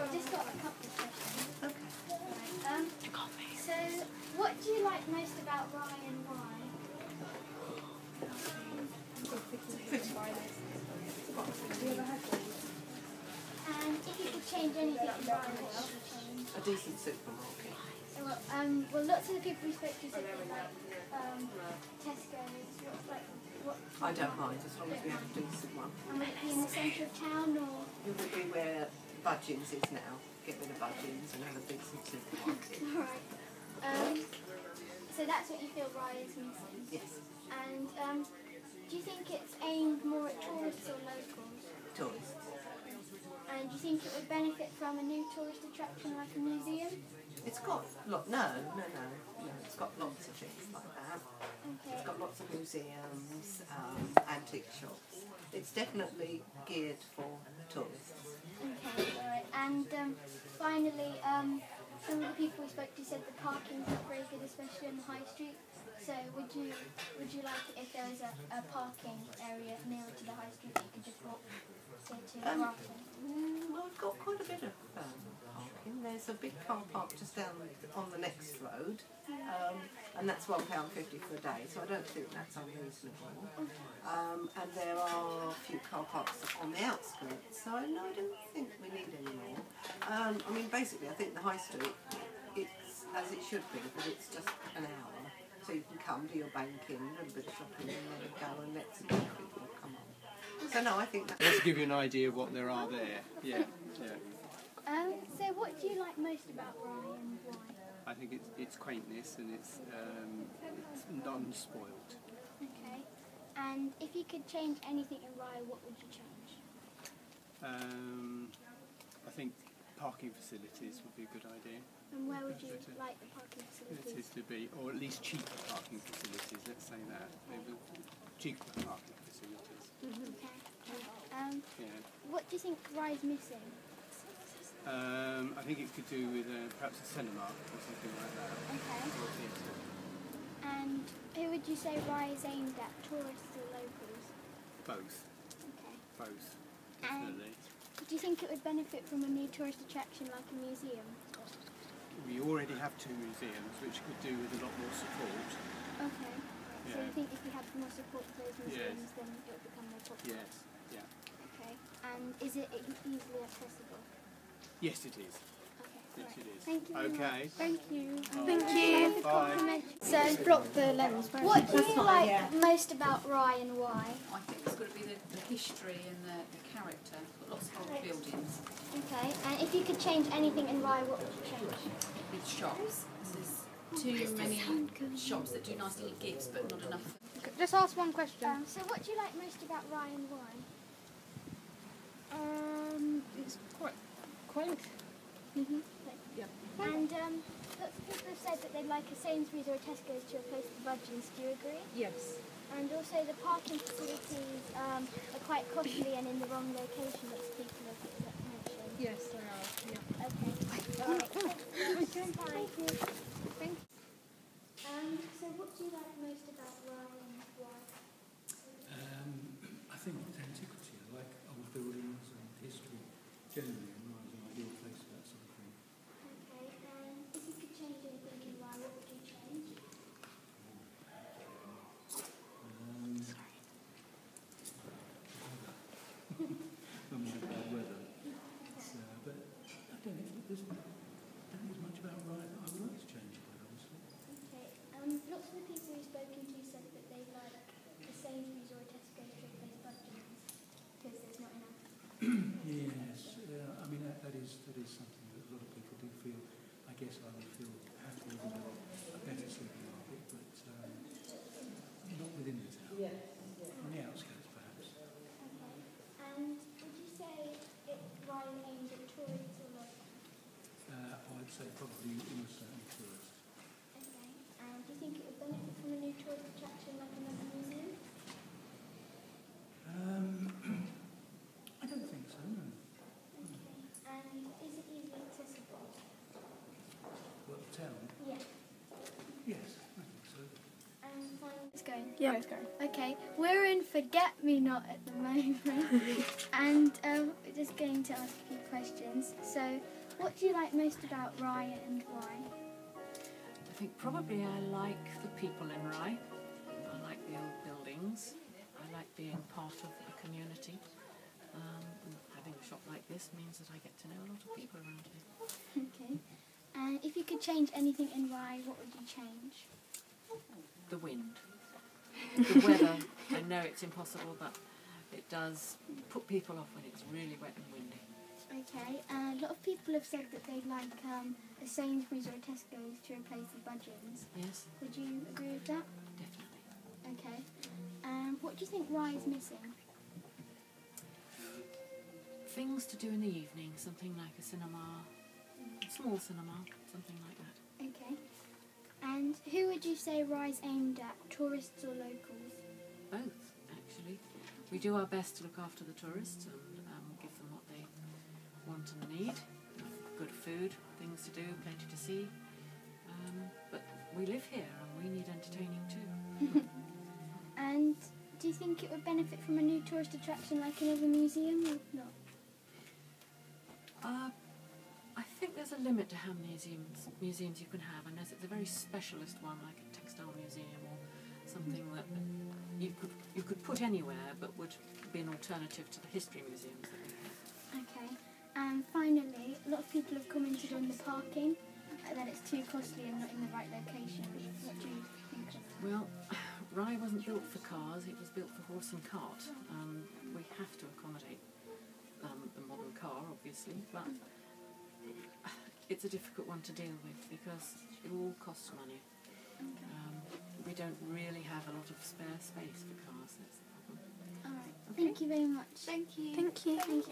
I've just got a couple of questions. Okay. Right. So, what do you like most about Rye and why? And if you could change anything in Rye, what would you change? A decent supermarket. Well, lots of the people we spoke to said they like Tesco's. What? I don't mind as long as we have a decent one. And would it be in the centre of town or? It would be where Budgins is now. Get rid of Budgins and have a decent supermarket. Alright. So that's what you feel Rye is missing? Yes. And do you think it's aimed more at tourists or locals? Tourists. And do you think it would benefit from a new tourist attraction like a museum? It's got no. It's got lots of things like that. Okay. It's got lots of museums, antique shops. It's definitely geared for tourists. Okay, alright. And finally, some of the people we spoke to said the parking's not very good, especially on the high street. So would you like it if there was a parking area nearer to the high street that you could just walk to Grafton? Well, we've got quite a bit of parking. There's a big car park just down on the next road, and that's £1.50 for a day, so I don't think that's unreasonable. And there are a few car parks on the outskirts, so no, I don't think we need any more. I mean, basically, I think the high street, it's as it should be, but it's just an hour. So you can come, do your banking, a little bit of shopping, and then go and let some people come on. So no, I think that... Let's give you an idea of what there are there. Yeah. So what do you like most about Rye and why? I think it's quaintness and it's non-spoilt. Okay. And if you could change anything in Rye, what would you change? I think parking facilities would be a good idea. And where would you like the parking facilities? To be, or at least cheaper parking facilities, let's say that. Maybe cheaper parking facilities. Okay. What do you think Rye's missing? I think it could do with perhaps a cinema or something like that. Okay. Or a theatre. And who would you say Rye is aimed at, tourists or locals? Both. Okay. Both, definitely. Do you think it would benefit from a new tourist attraction like a museum? We already have 2 museums which could do with a lot more support. Okay. Yeah. So you think if we had more support for those museums, Yes. then it would become more popular? Yes, yeah. Okay. And is it easily accessible? Yes, it is. Okay. Yes, Right. it is. Thank you. Okay. Thank you. Thank you. Bye. So block the lens. What do you like most about Rye and why? I think it's got to be the history and the character. Got lots of old buildings. Okay. And if you could change anything in Rye, what would you change? With shops. There's too many shops that do nice little gifts, but not enough. Just ask one question. So what do you like most about Rye and why? It's quite quaint. Yeah. And lots of people have said that they'd like a Sainsbury's or a Tesco's to replace the Budgins. Do you agree? Yes. And also the parking facilities are quite costly and in the wrong location, lots of people have mentioned. Yes, they are. Yeah. Okay. Alright. Thank you. Thank you. So what do you like most about Rye and why? I think it's antiquity. I like old buildings and history generally, and Rye is an ideal place for that sort of thing. Okay, and if you could change anything in Rye, what would you change? I mean, bad weather. But I don't think there's much about Rye that I would like to change, quite honestly. Okay, lots of the people we've spoken to said that they like a Sainsbury's or a Tesco's to replace Budgins because there's not enough. Yes, I mean that is something that a lot of people do feel. I guess I would feel happy with a better supermarket, but not within the town. On the outskirts, perhaps. Okay, and would you say Rye aims at tourists or locals? I'd say probably almost certainly tourists. Okay, and do you think it would benefit from a new tourist attraction like another museum? I don't think so, no. Okay, and is it easily accessible? What, the town? Yeah. Yes, I think so. And finally, it's going. Yeah. Yeah. Let's go. Okay, we're in Forget-Me-Not at the moment, and we're just going to ask a few questions. So, what do you like most about Rye and why? I think probably I like the people in Rye. I like the old buildings. I like being part of a community. And having a shop like this means that I get to know a lot of people around here. Okay, and if you could change anything in Rye, what would you change? The wind. The weather, I know it's impossible, but it does put people off when it's really wet and windy. Okay, a lot of people have said that they'd like a Sainsbury's or a Tesco's to replace the budgeons. Yes, Would you agree with that? definitely. Okay. What do you think Rye is missing? Things to do in the evening, something like a cinema, a small cinema, something like that. Okay. And who would you say Rye's aimed at, tourists or locals? Both, actually. We do our best to look after the tourists and give them what they want and need. Good food, things to do, plenty to see. But we live here and we need entertaining too. And do you think it would benefit from a new tourist attraction like another museum or not? I think there's a limit to how many museums you can have, unless it's a very specialist one like a textile museum or something that you could put anywhere but would be an alternative to the history museums that we have. Okay. And finally, a lot of people have commented on the parking, that it's too costly and not in the right location. What do you think of that? Well, Rye wasn't built for cars, it was built for horse and cart. We have to accommodate the modern car, obviously, but it's a difficult one to deal with because it all costs money. We don't really have a lot of spare space for cars, that's the problem. All right. Thank you very much. Thank you.